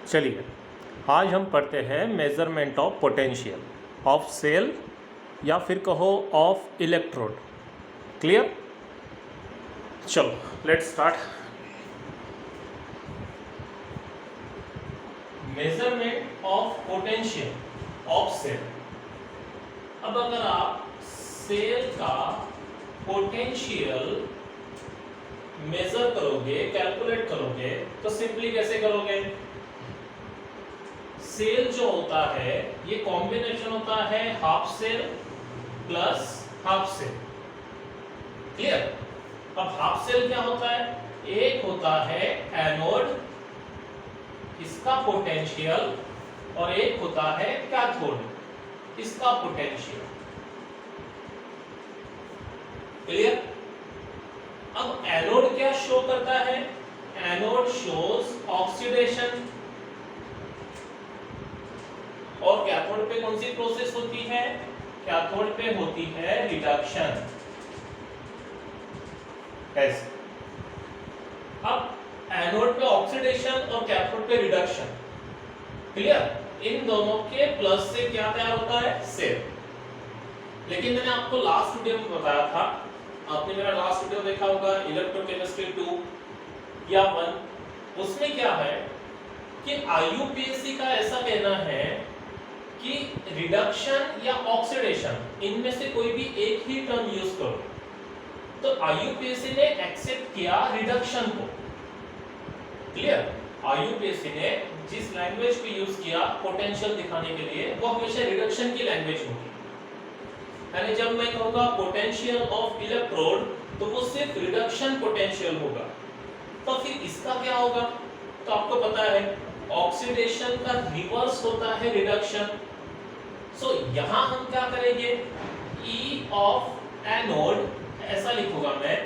चलिए आज हम पढ़ते हैं measurement of potential of cell या फिर कहो ऑफ इलेक्ट्रोड। क्लियर? चलो let's start. Measurement of potential of cell. अब अगर आप सेल का पोटेंशियल मेजर करोगे, कैलकुलेट करोगे, तो सिंपली कैसे करोगे? सेल जो होता है ये कॉम्बिनेशन होता है half cell plus half cell. Clear? अब हाफ सेल क्या होता है? एक होता है एनोड, इसका पोटेंशियल, और एक होता है कैथोड, इसका पोटेंशियल। क्लियर? अब एनोड क्या शो करता है? एनोड शोज ऑक्सीडेशन, और कैथोड पे कौन सी प्रोसेस होती है? कैथोड पे होती है रिडक्शन। ऐसे अब एनोड पे ऑक्सीडेशन और कैथोड पे रिडक्शन। क्लियर? इन दोनों के प्लस से क्या तैयार होता है? सेल। लेकिन मैंने आपको लास्ट वीडियो में बताया था, आपने मेरा लास्ट वीडियो देखा होगा इलेक्ट्रोकेमिस्ट्री 2 या 1। उसमें क्या है कि आईयूपीएससी का ऐसा कहना है कि रिडक्शन या ऑक्सीडेशन, इनमें से कोई भी एक ही टर्म यूज करो। तो आईयूपीएससी ने एक्सेप्ट किया रिडक्शन को। क्लियर? आईयूपीएससी ने जिस लैंग्वेज को यूज किया पोटेंशियल दिखाने के लिए, वो हमेशा रिडक्शन की लैंग्वेज होगी। यानी जब मैं कहूंगा पोटेंशियल ऑफ इलेक्ट्रोड, तो वो सिर्फ रिडक्शन पोटेंशियल होगा। तो फिर इसका क्या होगा? तो आपको पता है ऑक्सीडेशन का रिवर्स होता है रिडक्शन। सो यहां हम क्या करेंगे? E ऑफ एनोड ऐसा लिखूंगा मैं,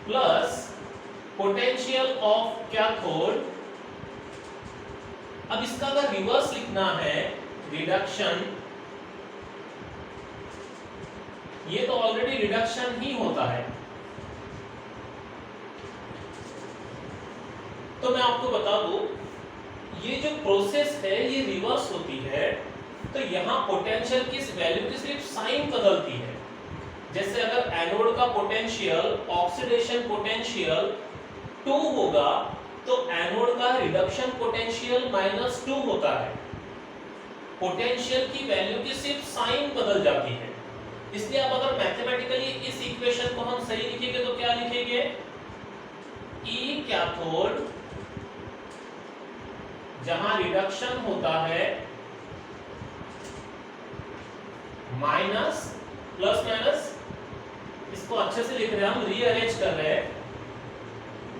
प्लस पोटेंशियल ऑफ कैथोड। अब इसका अगर रिवर्स लिखना है रिडक्शन, ये तो ऑलरेडी रिडक्शन ही होता है। तो मैं आपको बता दूं, ये जो प्रोसेस है ये रिवर्स होती है। तो यहां पोटेंशियल की वैल्यू की सिर्फ साइन बदलती है। जैसे अगर एनोड का पोटेंशियल ऑक्सीडेशन पोटेंशियल 2 होगा, तो एनोड का रिडक्शन पोटेंशियल -2 होता है। पोटेंशियल की वैल्यू की सिर्फ साइन बदल जाती है। इसलिए अब अगर मैथमेटिकली इस इक्वेशन को हम सही लिखेंगे तो क्या लिखेंगे? E कैथोड, जहां रिडक्शन होता है माइनस प्लस माइनस, इसको अच्छे से लिख रहे हैं, हम रीअरेंज कर रहे हैं।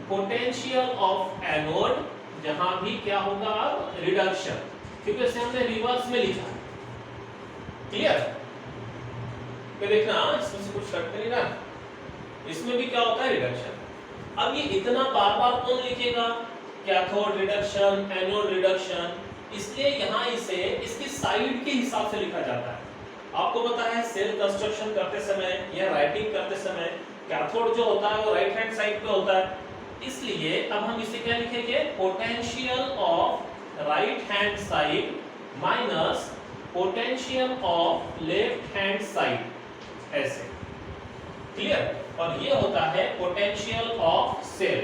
पोटेंशियल ऑफ एनोड, जहां भी क्या होगा? रिडक्शन, क्योंकि इसे हमने रिवर्स में लिखा है। क्लियर? तो देखना इसमें से कुछ कट नहीं रहा, इसमें भी क्या होता है? रिडक्शन। अब ये इतना बार बार कौन लिखेगा? कैथोड रिडक्शन, एनोड रिडक्शन, इसलिए यहां इसे इसकी साइड के हिसाब से लिखा जाता है। आपको पता है सेल कंस्ट्रक्शन करते समय या राइटिंग करते समय कैथोड जो होता है वो राइट हैंड साइड पे होता है। इसलिए अब हम इसे क्या लिखेंगे? Potential of right hand side minus potential of left hand side, ऐसे। क्लियर? और ये होता है potential of cell.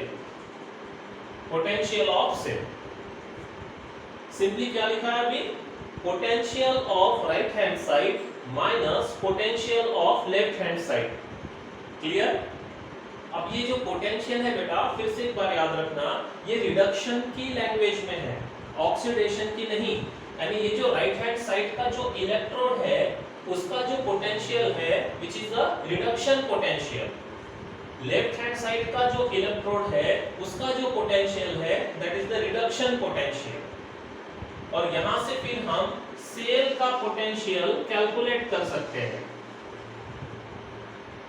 Potential of cell simply क्या लिखा है अभी? Potential of right hand side minus potential of left hand side. Clear? अब ये जो पोटेंशियल है बेटा, फिर से एक बार याद रखना, ये रिडक्शन की लैंग्वेज में है, ऑक्सीडेशन की नहीं। यानी ये जो राइट हैंड साइड का जो इलेक्ट्रोड है, उसका जो पोटेंशियल है which is the reduction potential, left hand side का जो इलेक्ट्रोड है उसका जो पोटेंशियल है that is the reduction potential. और यहां से फिर हम सेल का पोटेंशियल कैलकुलेट कर सकते हैं।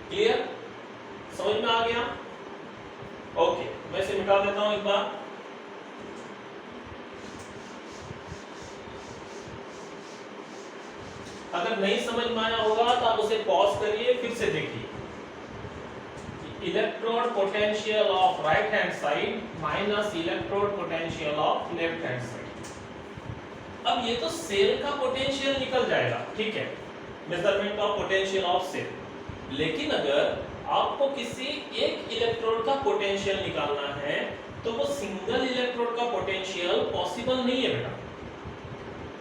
क्लियर? समझ में आ गया? ओके, मैं इसे मिटा देता हूं एक बार। अगर नहीं समझ में आया होगा तो आप उसे पॉज करिए, फिर से देखिए। Electrode potential of right hand side minus electrode potential of left hand side. अब ये तो सेल का पोटेंशियल निकल जाएगा, ठीक है, measurement of potential of cell, लेकिन अगर आपको किसी एक इलेक्ट्रोड का पोटेंशियल निकालना है तो वो सिंगल इलेक्ट्रोड का पोटेंशियल पॉसिबल नहीं है बेटा।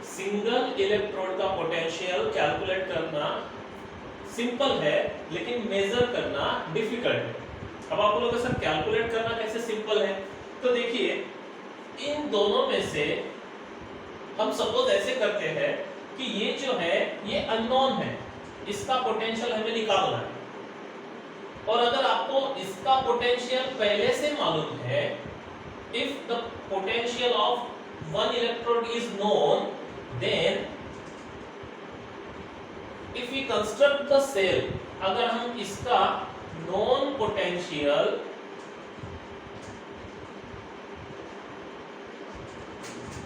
सिंगल इलेक्ट्रोड का पोटेंशियल कैलकुलेट करना सिंपल है लेकिन मेजर करना डिफिकल्ट है। अब आप बोलोगे सर कैलकुलेट करना कैसे सिंपल है, तो देखिए इन दोनों में से हम सपोज ऐसे करते हैं कि ये जो है ये अननोन है, इसका पोटेंशियल हमें निकालना है, और अगर आपको इसका पोटेंशियल पहले से मालूम है, if the potential of one electrode is known, then if we construct the cell, अगर हम इसका नॉन पोटेंशियल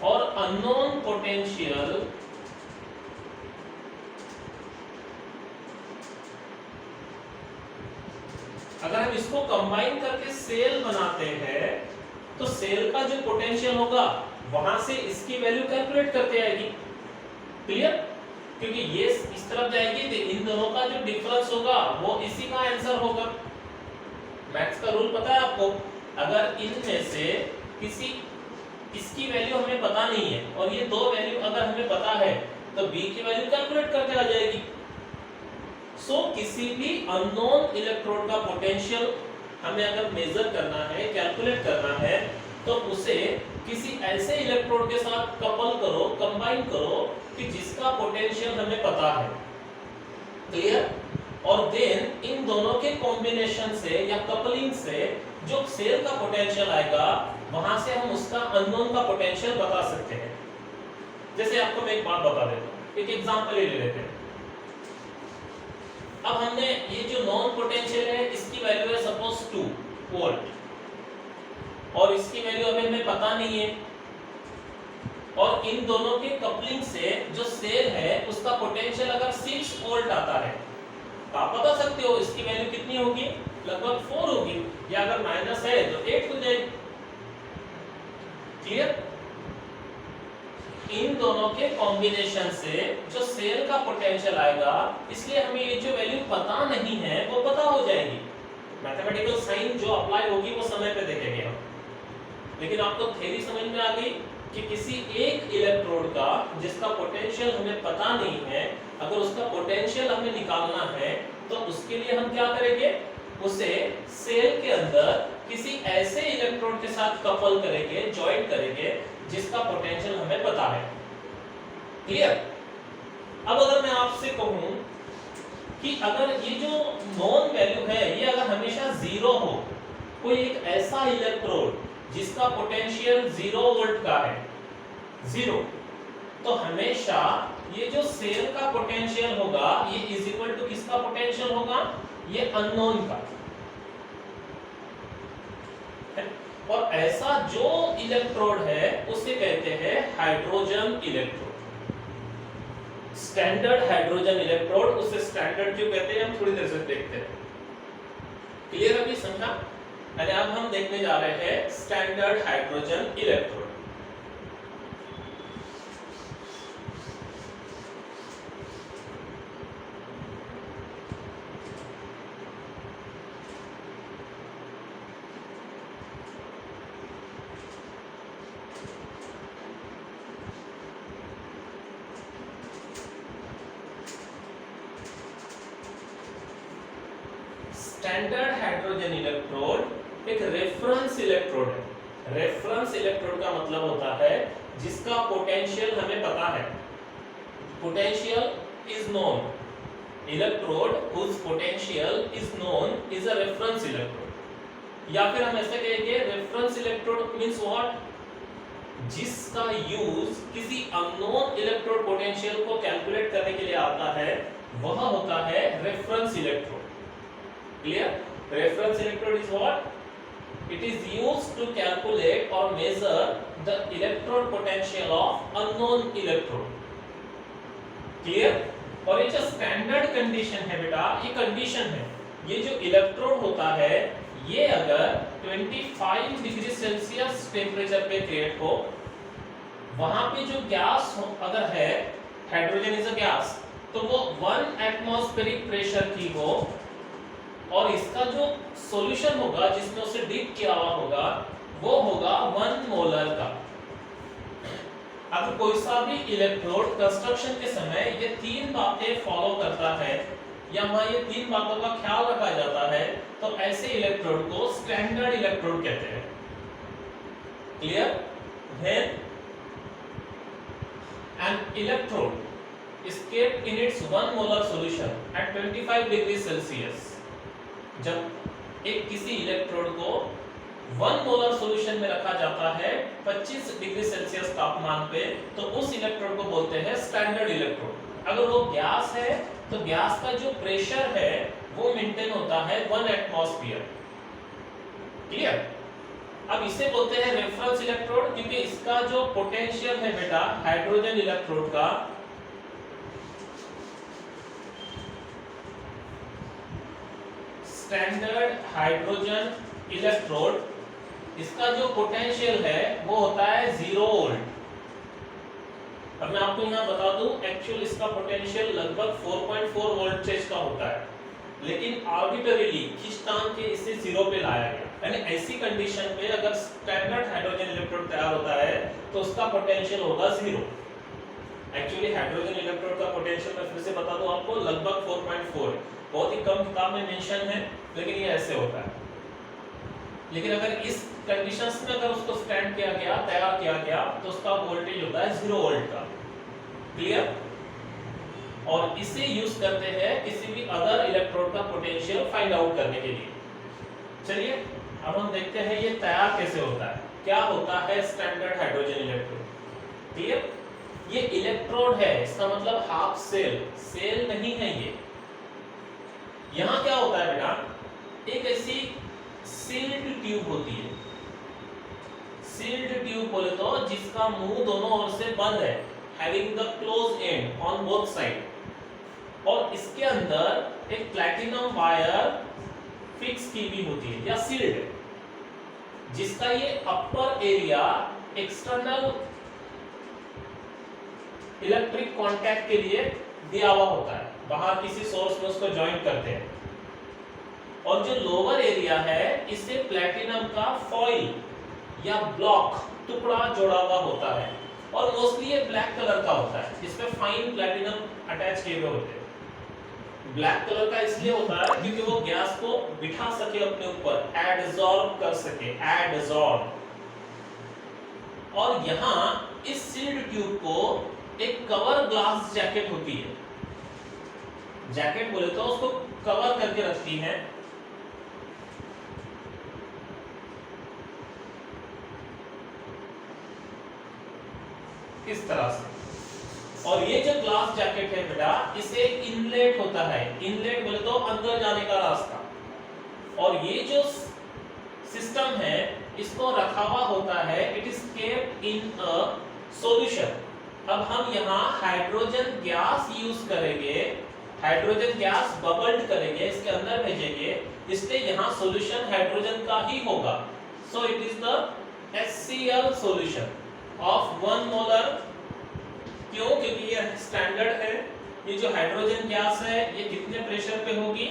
और अननोन पोटेंशियल अगर हम इसको कंबाइन करके सेल बनाते हैं तो सेल का जो पोटेंशियल होगा वहां से इसकी वैल्यू कैलकुलेट करते आएगी। क्लियर? क्योंकि ये इस तरफ जाएगी तो इन दोनों का जो डिफरेंस होगा वो इसी का आंसर होगा। मैथ्स का रूल पता है आपको, अगर इनमें से किसी इसकी वैल्यू हमें पता नहीं है और ये दो वैल्यू अगर हमें पता है तो b की वैल्यू कैलकुलेट करके आ जाएगी। सो किसी भी अननोन इलेक्ट्रोड का पोटेंशियल हमें अगर मेजर करना है, कैलकुलेट करना है, तो उसे किसी ऐसे इलेक्ट्रोड के साथ कपल करो, कंबाइन करो कि जिसका पोटेंशियल हमें पता है। क्लियर? और देन इन दोनों के कॉम्बिनेशन से या कपलिंग से जो सेल का पोटेंशियल आएगा वहां से हम उसका अननोन का पोटेंशियल बता सकते हैं। जैसे आपको मैं एक बात बता देता हूं, एक एग्जांपल ले लेते हैं। अब हमने ये जो नॉन पोटेंशियल है इसकी वैल्यू है सपोज 2 वोल्ट और इसकी वैल्यू अभी हमें पता नहीं है, और इन दोनों के कपलिंग से जो सेल है उसका पोटेंशियल अगर 6 वोल्ट आता है तो आप बता सकते हो इसकी वैल्यू कितनी होगी, लगभग 4 होगी, या अगर माइनस है तो 8 हो जाएगी। क्लियर? इन दोनों के कॉम्बिनेशन से जो सेल का पोटेंशियल आएगा, इसलिए हमें ये जो वैल्यू पता नहीं है वो पता हो जाएगी। मैथमेटिकल साइन जो अप्लाई होगी वो समय पे देखेंगे हम, लेकिन आपको थ्योरी समझ में आ गई कि किसी एक इलेक्ट्रोड का जिसका पोटेंशियल हमें पता नहीं है, अगर उसका पोटेंशियल हमें निकालना है तो उसके लिए हम क्या करेंगे, उसे सेल के अंदर किसी ऐसे इलेक्ट्रोड के साथ कपल करेंगे, जॉइन करेंगे जिसका पोटेंशियल हमें पता है। क्लियर? अब अगर मैं आपसे कहूं कि अगर ये जो नॉन वैल्यू है ये अगर हमेशा 0 हो, कोई एक ऐसा इलेक्ट्रोड जिसका पोटेंशियल 0 वोल्ट का है, 0, तो हमेशा ये जो सेल का पोटेंशियल होगा ये इज इक्वल टू किसका पोटेंशियल होगा, ये अननोन का। और ऐसा जो इलेक्ट्रोड है उसे कहते हैं hydrogen electrode, standard hydrogen electrode. उसे स्टैंडर्ड क्यों कहते हैं हम थोड़ी देर से देखते हैं। क्लियर? अभी समझा? अरे अब हम देखने जा रहे हैं standard hydrogen electrode. Standard hydrogen electrode एक रेफरेंस इलेक्ट्रोड है। रेफरेंस इलेक्ट्रोड का मतलब होता है जिसका पोटेंशियल हमें पता है, potential is known, electrode whose potential is known is a reference electrode। या फिर हम ऐसे कहेंगे रेफरेंस इलेक्ट्रोड मींस व्हाट, जिसका यूज किसी अननोन इलेक्ट्रोड पोटेंशियल को कैलकुलेट करने के लिए आता है वह होता है reference electrode. Clear? Reference electrode is what? It is used to calculate or measure the electrode potential of unknown electrode। Clear? और ये जो स्टैंडर्ड कंडीशन है बेटा, ये कंडीशन है, ये जो इलेक्ट्रोड होता है ये अगर 25 डिग्री सेल्सियस टेम्परेचर पे क्रिएट हो, वहां पे जो गैस अगर है, हाइड्रोजन इज अ गैस, तो वो 1 एटमॉस्फेरिक प्रेशर की हो, और इसका जो सॉल्यूशन होगा जिसमें उसे डिप किया हुआ होगा वो होगा 1 मोलर का। अब कोई सा भी इलेक्ट्रोड कंस्ट्रक्शन के समय ये 3 बातें फॉलो करता है, या वहां ये 3 बातों का ख्याल रखा जाता है, तो ऐसे इलेक्ट्रोड को स्टैंडर्ड इलेक्ट्रोड कहते हैं। Clear? When an electrode is kept in its 1 molar solution at 25 degree Celsius, जब एक किसी इलेक्ट्रोड को 1 मोलर सॉल्यूशन में रखा जाता है 25 डिग्री सेल्सियस तापमान पे, तो उस इलेक्ट्रोड को बोलते हैं स्टैंडर्ड इलेक्ट्रोड। अगर वो गैस है तो गैस का जो प्रेशर है वो मेंटेन होता है 1 एटमॉस्फेयर। क्लियर? अब इसे बोलते हैं रेफरेंस इलेक्ट्रोड, क्योंकि इसका जो पोटेंशियल है बेटा हाइड्रोजन इलेक्ट्रोड का, स्टैंडर्ड हाइड्रोजन इलेक्ट्रोड, इसका जो पोटेंशियल है वो होता है 0 वोल्ट। अब मैं आपको यहाँ बता दूं, एक्चुअल इसका पोटेंशियल लगभग 4.4 वोल्टेज का होता है, लेकिन आर्बिट्ररीली खींचतान के इसे 0 पे लाया गया। यानी ऐसी कंडीशन में अगर स्टैंडर्ड हाइड्रोजन इलेक्ट्रोड तैयार होता है तो उसका पोटेंशियल होगा 0। एक्चुअली हाइड्रोजन इलेक्ट्रोड का पोटेंशियल मैं फिर से बता दूं आपको, लगभग 4.4, बहुत ही कम किताब में मेंशन है, लेकिन ये ऐसे होता है। लेकिन अगर इस कंडीशंस में अगर उसको स्टैंड किया गया, तैयार किया गया, तो उसका वोल्टेज होता है 0 वोल्ट का। क्लियर? और इसे यूज करते हैं किसी भी अदर इलेक्ट्रोड का पोटेंशियल फाइंड आउट करने के लिए। चलिए अब हम देखते हैं ये तैयार कैसे होता है, क्या होता है स्टैंडर्ड हाइड्रोजन इलेक्ट्रोड। क्लियर? ये इलेक्ट्रोड है, इसका मतलब हाफ सेल, सेल नहीं है ये। यहां क्या होता है बेटा, एक ऐसी सील्ड ट्यूब होती है, सील्ड ट्यूब बोले तो जिसका मुंह दोनों ओर से बंद है, having the close and on both side, और इसके अंदर एक प्लैटिनम वायर फिक्स की भी होती है या सील्ड है, जिसका ये upper area external electric contact के लिए दिया हुआ होता है, बाहर किसी सोर्स में उसको ज्वाइन करते हैं। और जो लोअर एरिया है इसे प्लैटिनम का फॉइल या ब्लॉक टुकड़ा जोड़ा हुआ होता है, और मोस्टली ये ब्लैक कलर का होता है, इसमें फाइन प्लैटिनम अटैच किए हुए होते हैं। ब्लैक कलर का इसलिए होता है क्योंकि वो गैस को बिठा सके अपने ऊपर, एडसॉर्ब कर सके, एडसॉर्ब। और यहाँ इस सील्ड ट्यूब को एक कवर ग्लास जैकेट होती है, जैकेट बोले तो उसको कवर करके रखती है। इस तरह से, और ये जो ग्लास जैकेट है बेटा, इसे इनलेट होता है, इनलेट बोले तो अंदर जाने का रास्ता, और ये जो सिस्टम है इसको रखा हुआ होता है, it is kept in a solution. अब हम यहाँ हाइड्रोजन गैस यूज करेंगे, हाइड्रोजन गैस बबल्ड करेंगे, इसके अंदर भेजेंगे, इसलिए यहाँ सॉल्यूशन हाइड्रोजन का ही होगा। So it is the HCl solution of 1 molar. क्यों? क्योंकि ये स्टैंडर्ड है। ये जो हाइड्रोजन गैस है ये कितने प्रेशर पे होगी?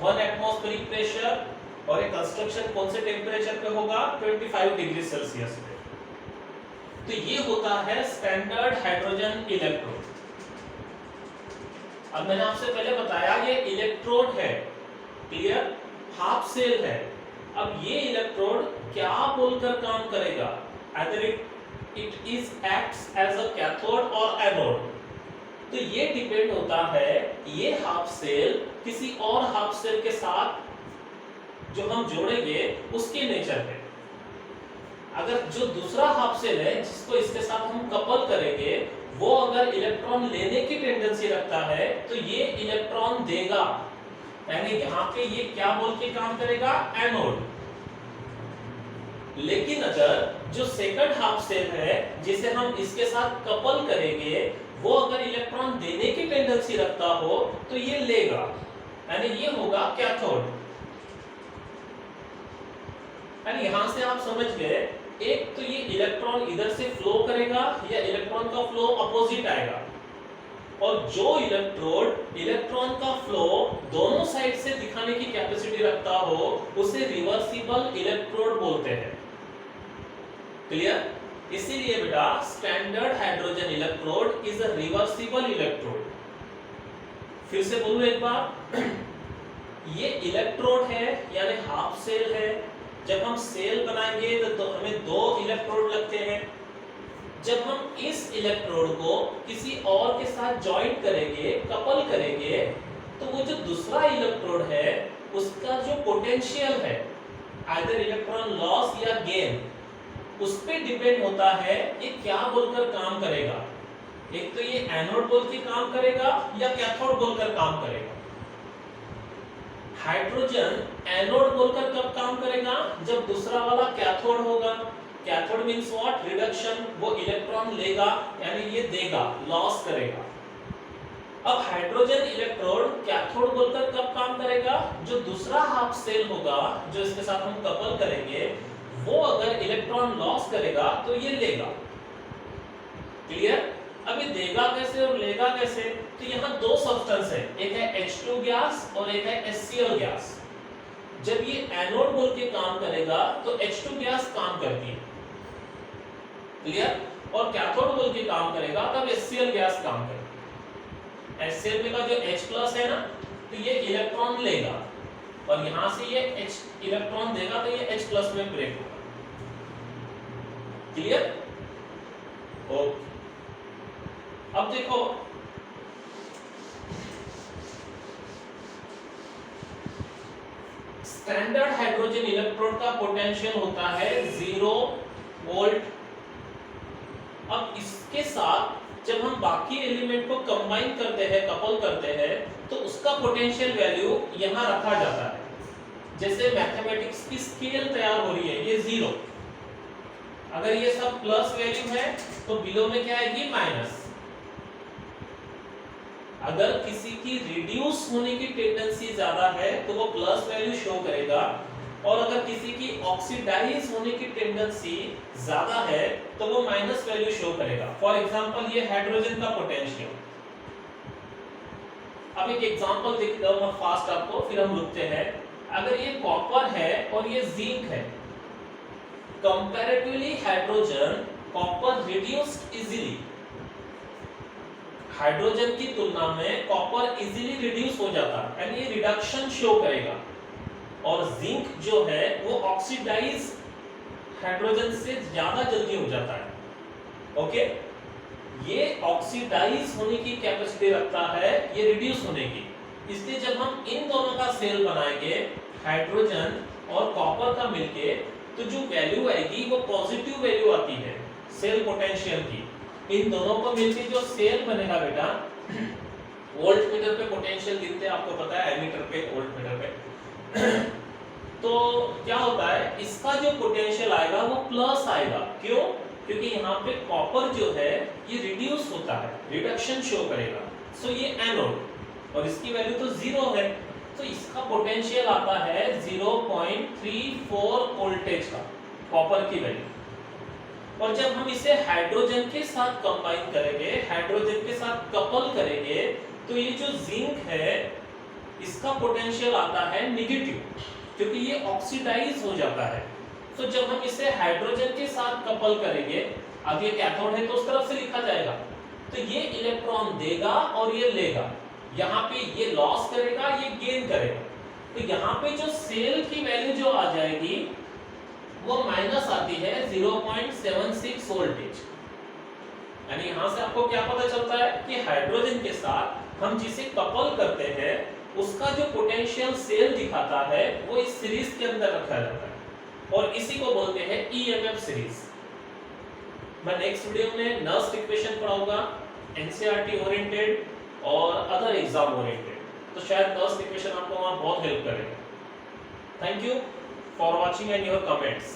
1 एटमॉस्फेरिक प्रेशर, और ये कंस्ट्रक्शन कौन से टेंपरेचर पे होगा? 25 डिग्री सेल्सियस पे। तो ये होता है स्टैंडर्ड हाइड्रोजन इलेक्ट्रोड। अब मैंने आपसे पहले बताया ये इलेक्ट्रोड है, क्लियर? हाफ सेल है। अब ये इलेक्ट्रोड क्या बोलकर काम करेगा? either it is acts as a cathode or anode। तो ये डिपेंड होता है ये हाफ सेल किसी और हाफ सेल के साथ जो हम जोड़ेंगे उसके नेचर पे। अगर जो दूसरा हाफ सेल है जिसको इसके साथ हम कपल करेंगे वो अगर इलेक्ट्रॉन लेने की टेंडेंसी रखता है तो ये इलेक्ट्रॉन देगा, यानी यहाँ पे ये क्या बोल के काम करेगा? एनोड। लेकिन अगर जो सेकंड हाफ सेल है जिसे हम इसके साथ कपल करेंगे वो अगर इलेक्ट्रॉन देने की टेंडेंसी रखता हो तो ये लेगा, यानी ये होगा कैथोड। यानी यहां से आप समझ गए एक तो ये इलेक्ट्रॉन इधर से फ्लो करेगा या इलेक्ट्रॉन का फ्लो अपोजिट आएगा, और जो इलेक्ट्रोड इलेक्ट्रॉन का फ्लो दोनों साइड से दिखाने की कैपेसिटी रखता हो उसे रिवर्सिबल इलेक्ट्रोड बोलते हैं। क्लियर? इसीलिए बेटा standard hydrogen electrode is a reversible electrode. फिर से बोलूं एक बार, ये इलेक्ट्रोड है यानी हाफ सेल है। जब हम सेल बनाएंगे तो हमें दो इलेक्ट्रोड लगते हैं। जब हम इस इलेक्ट्रोड को किसी और के साथ जॉइंट करेंगे, कपल करेंगे, तो वो जो दूसरा इलेक्ट्रोड है उसका जो पोटेंशियल है आइदर इलेक्ट्रॉन लॉस या गेन, उस पे डिपेंड होता है ये क्या बोलकर काम करेगा। एक तो ये एनोड बोल के काम करेगा या कैथोड बोलकर काम करेगा। हाइड्रोजन एनोड बोलकर कब काम करेगा? जब दूसरा वाला कैथोड होगा। Cathode means what? रिडक्शन। वो इलेक्ट्रॉन लेगा यानी ये देगा, लॉस करेगा। अब हाइड्रोजन इलेक्ट्रोड कैथोड बोलकर कब काम करेगा? जो दूसरा हाफ सेल होगा जो इसके साथ हम कपल करेंगे, वो अगर इलेक्ट्रॉन लॉस करेगा तो ये लेगा। क्लियर? अब ये देगा कैसे और लेगा कैसे? तो यहाँ दो सब्सटेंस है, एक है H2 गैस और एक है HCl गैस। जब ये एनोड बोल के काम करेगा तो H2 गैस काम करती है। क्लियर? और कैथोड बोल के काम करेगा तब HCl गैस काम करेगी। HCl में का जो H+ है ना, तो ये इलेक्ट्रॉन लेगा और यहां से ये H इलेक्ट्रॉन देगा तो ये H+ में ब्रेक होगा। क्लियर? ओके, अब देखो स्टैंडर्ड हाइड्रोजन इलेक्ट्रोड का पोटेंशियल होता है 0 वोल्ट। अब इसके साथ जब हम बाकी एलिमेंट को कंबाइन करते हैं, कपल करते हैं, तो उसका पोटेंशियल वैल्यू यहां रखा जाता है। जैसे मैथमेटिक्स की स्केल तैयार हो रही है, ये 0, अगर ये सब प्लस वैल्यू है तो बिलो में क्या आएगी? माइनस। अगर किसी की रिड्यूस होने की टेंडेंसी ज्यादा है तो वो प्लस वैल्यू शो करेगा, और अगर किसी की ऑक्सीडाइज होने की टेंडेंसी ज्यादा है तो वो माइनस वैल्यू शो करेगा। फॉर एग्जांपल ये हाइड्रोजन का पोटेंशियल। अब एक एग्जांपल देख दो मैं फास्ट आपको, फिर हम रुकते हैं। अगर ये कॉपर है और ये जिंक है, comparatively hydrogen copper reduced easily. Hydrogen की तुलना में कॉपर इजीली रिड्यूस हो जाता है यानी ये रिडक्शन शो करेगा, और जिंक जो है वो ऑक्सीडाइज हाइड्रोजन से ज्यादा जल्दी हो जाता है। ओके, ये ऑक्सीडाइज होने की कैपेसिटी रखता है, ये रिड्यूस होने की। इसलिए जब हम इन दोनों का सेल बनाएंगे, हाइड्रोजन और कॉपर का मिलके, तो जो वैल्यू आएगी वो पॉजिटिव वैल्यू आती है सेल पोटेंशियल की। इन दोनों को मिलके जो सेल बनेगा बेटा, वोल्ट मीटर पे पोटेंशियल गिनते हैं, आपको पता है, एमीटर पे, वोल्ट मीटर पे। तो क्या होता है, इसका जो पोटेंशियल आएगा वो प्लस आएगा। क्यों? क्योंकि यहाँ पे कॉपर जो है ये रिड्यूस होता है, रिडक्शन शो करेगा। सो ये एनोड, और इसकी वैल्यू तो 0 है, तो इसका पोटेंशियल आता है 0.34 वोल्टेज का, कॉपर की वैल्यू। और जब हम इसे हाइड्रोजन के साथ कंबाइन करेंगे, हाइड्रोजन के साथ कपल करेंगे, तो ये जो जिंक है इसका पोटेंशियल आता है नेगेटिव, क्योंकि ये ऑक्सीडाइज हो जाता है। तो जब हम इसे हाइड्रोजन के साथ कपल करेंगे, अब ये कैथोड है तो उस तरफ से लिखा जाएगा, तो ये इलेक्ट्रॉन देगा और ये लेगा। यहाँ पे ये लॉस करेगा, ये गेन करेगा। तो यहाँ पे जो सेल की वैल्यू जो आ जाएगी वो माइनस आती है 0.76 वोल्टेज। यानी यहां से आपको क्या पता चलता है कि हाइड्रोजन के साथ हम जिसे कपल करते हैं उसका जो पोटेंशियल सेल दिखाता है वो इस सीरीज के अंदर रखा जाता है, और इसी को बोलते हैं ईएमएफ सीरीज। मैं नेक्स्ट वीडियो में नर्स्ट इक्वेशन पढ़ाऊंगा, एनसीईआरटी ओरिएंटेड और अदर एग्जाम ओरिएंटेड, तो शायद नर्स्ट इक्वेशन आपको वहां बहुत हेल्प करेगा। Thank you for watching and your comments.